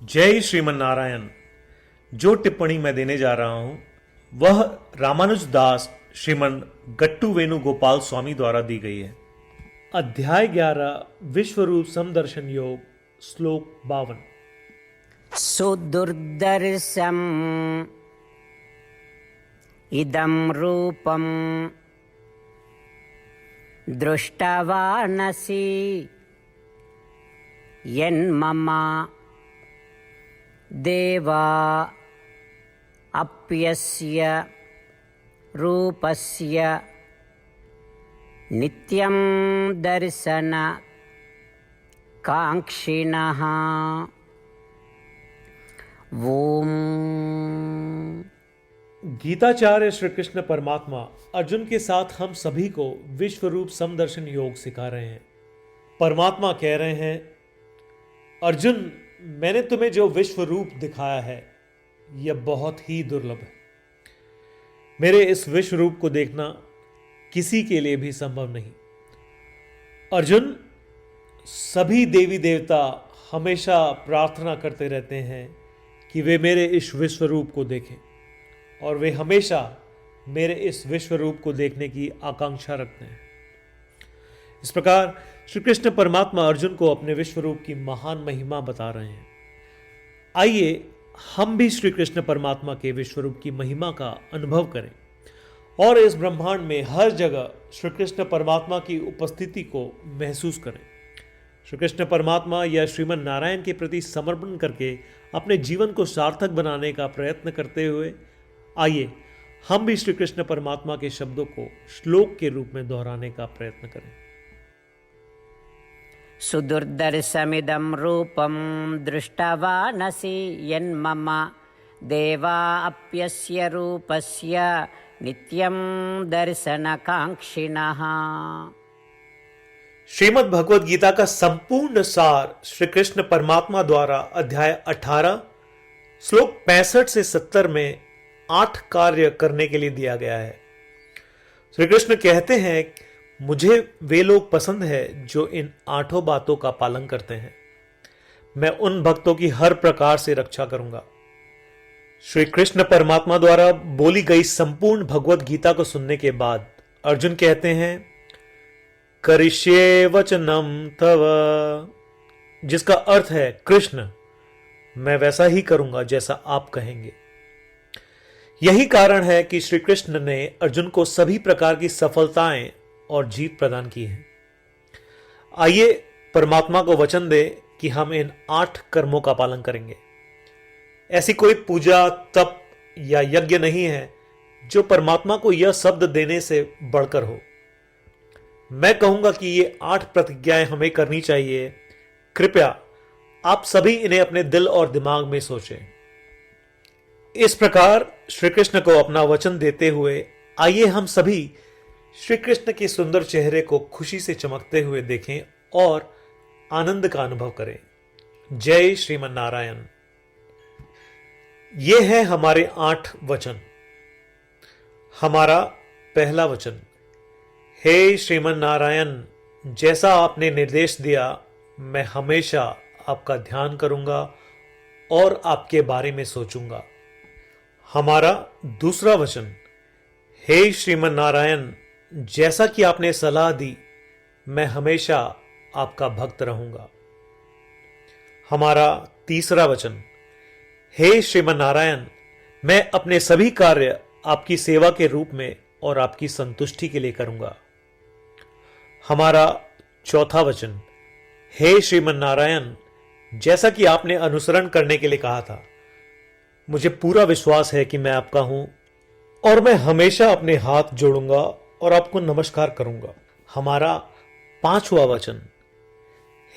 जय श्रीमन नारायण। जो टिप्पणी मैं देने जा रहा हूं वह रामानुज दास श्रीमन गट्टू वेणुगोपाल स्वामी द्वारा दी गई है। अध्याय 11 विश्वरूप समदर्शन योग, श्लोक 52। सुदुर्दर्शम् इदं रूपं दृष्टवानसि यन्मम देवा अप्यस्य रूपस्य नित्यं दर्शन कांक्षिणः। ओम। गीताचार्य श्री कृष्ण परमात्मा अर्जुन के साथ हम सभी को विश्वरूप समदर्शन योग सिखा रहे हैं। परमात्मा कह रहे हैं, अर्जुन, मैंने तुम्हें जो विश्व रूप दिखाया है यह बहुत ही दुर्लभ है। मेरे इस विश्व रूप को देखना किसी के लिए भी संभव नहीं। अर्जुन, सभी देवी देवता हमेशा प्रार्थना करते रहते हैं कि वे मेरे इस विश्व रूप को देखें, और वे हमेशा मेरे इस विश्व रूप को देखने की आकांक्षा रखते हैं। इस प्रकार श्री कृष्ण परमात्मा अर्जुन को अपने विश्व रूप की महान महिमा बता रहे हैं। आइए हम भी श्री कृष्ण परमात्मा के विश्व रूप की महिमा का अनुभव करें और इस ब्रह्मांड में हर जगह श्री कृष्ण परमात्मा की उपस्थिति को महसूस करें। श्री कृष्ण परमात्मा या श्रीमन नारायण के प्रति समर्पण करके अपने जीवन को सार्थक बनाने का प्रयत्न करते हुए आइए हम भी श्री कृष्ण परमात्मा के शब्दों को श्लोक के रूप में दोहराने का प्रयत्न करें। सुदुर्दर्शमिदं रूपं दृष्टवानसि यन्मम देवा अप्यस्य रूपस्य नित्यं दर्शनकांक्षिणः। श्रीमद् भगवद गीता का संपूर्ण सार श्री कृष्ण परमात्मा द्वारा अध्याय 18 श्लोक 65 से 70 में 8 कार्य करने के लिए दिया गया है। श्री कृष्ण कहते हैं, मुझे वे लोग पसंद है जो इन 8 बातों का पालन करते हैं। मैं उन भक्तों की हर प्रकार से रक्षा करूंगा। श्री कृष्ण परमात्मा द्वारा बोली गई संपूर्ण भगवद गीता को सुनने के बाद अर्जुन कहते हैं, करिष्ये वचनम तव, जिसका अर्थ है, कृष्ण, मैं वैसा ही करूंगा जैसा आप कहेंगे। यही कारण है कि श्री कृष्ण ने अर्जुन को सभी प्रकार की सफलताएं और जीत प्रदान की है। आइए परमात्मा को वचन दे कि हम इन 8 कर्मों का पालन करेंगे। ऐसी कोई पूजा, तप या यज्ञ नहीं है जो परमात्मा को यह शब्द देने से बढ़कर हो। मैं कहूंगा कि ये 8 प्रतिज्ञाएं हमें करनी चाहिए। कृपया आप सभी इन्हें अपने दिल और दिमाग में सोचें। इस प्रकार श्री कृष्ण को अपना वचन देते हुए आइए हम सभी श्री कृष्ण के सुंदर चेहरे को खुशी से चमकते हुए देखें और आनंद का अनुभव करें। जय श्रीमन नारायण। ये है हमारे 8 वचन। हमारा पहला वचन, हे श्रीमन नारायण, जैसा आपने निर्देश दिया मैं हमेशा आपका ध्यान करूंगा और आपके बारे में सोचूंगा। हमारा दूसरा वचन, हे श्रीमन नारायण, जैसा कि आपने सलाह दी मैं हमेशा आपका भक्त रहूंगा। हमारा तीसरा वचन, हे श्रीमन नारायण, मैं अपने सभी कार्य आपकी सेवा के रूप में और आपकी संतुष्टि के लिए करूंगा। हमारा चौथा वचन, हे श्रीमन नारायण, जैसा कि आपने अनुसरण करने के लिए कहा था, मुझे पूरा विश्वास है कि मैं आपका हूं और मैं हमेशा अपने हाथ जोड़ूंगा और आपको नमस्कार करूंगा। हमारा पांचवा वचन,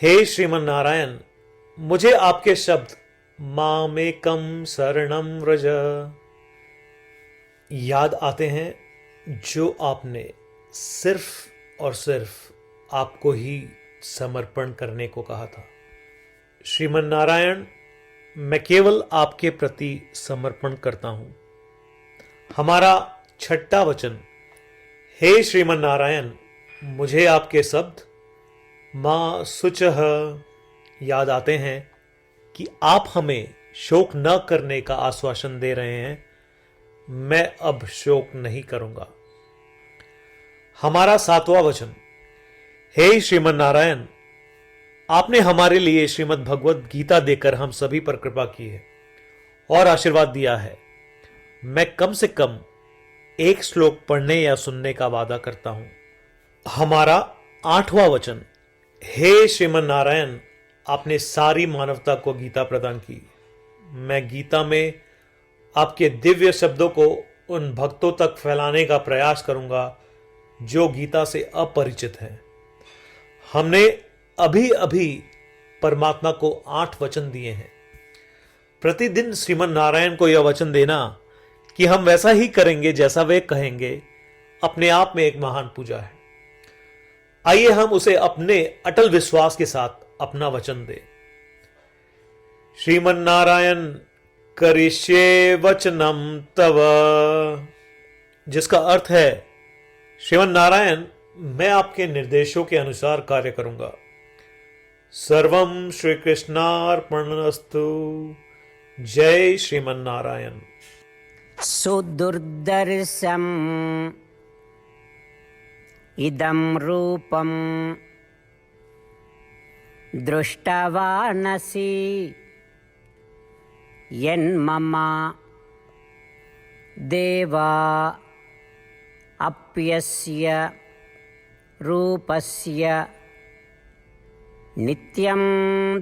हे श्रीमन नारायण, मुझे आपके शब्द मामेकम शरणम व्रज याद आते हैं जो आपने सिर्फ और सिर्फ आपको ही समर्पण करने को कहा था। श्रीमन नारायण, मैं केवल आपके प्रति समर्पण करता हूं। हमारा छठा वचन, हे श्रीमन नारायण, मुझे आपके शब्द मां शुचः याद आते हैं कि आप हमें शोक न करने का आश्वासन दे रहे हैं, मैं अब शोक नहीं करूंगा। हमारा 7वां वचन। हे श्रीमन नारायण, आपने हमारे लिए श्रीमद् भगवत गीता देकर हम सभी पर कृपा की है और आशीर्वाद दिया है। मैं कम से कम एक श्लोक पढ़ने या सुनने का वादा करता हूं। हमारा 8वां वचन। हे श्रीमन नारायण, आपने सारी मानवता को गीता प्रदान की। मैं गीता में आपके दिव्य शब्दों को उन भक्तों तक फैलाने का प्रयास करूंगा जो गीता से अपरिचित हैं। हमने अभी अभी परमात्मा को 8 वचन दिए हैं। प्रतिदिन श्रीमन नारायण को यह वचन देना कि हम वैसा ही करेंगे जैसा वे कहेंगे, अपने आप में एक महान पूजा है। आइए हम उसे अपने अटल विश्वास के साथ अपना वचन दें। श्रीमन नारायण करिष्ये वचनम तव, जिसका अर्थ है, श्रीमन नारायण, मैं आपके निर्देशों के अनुसार कार्य करूंगा। सर्वम श्री कृष्णार्पणमस्तु। जय श्रीमन नारायण। सुदुर्दर्शम् इदं रूपं दृष्टवानसि यन्मम देवा अप्यस्य रूपस्य नित्यं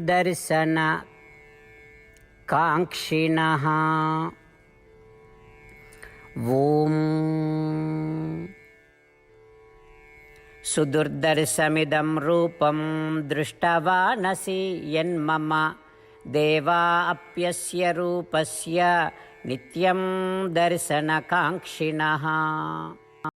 दर्शन कांक्षिणः। ॐ सुदुर्दर्शमिदं रूपं दृष्टवानसि यन्मम देवा अप्यस्य रूपस्य नित्यं दर्शनकाङ्क्षिणः।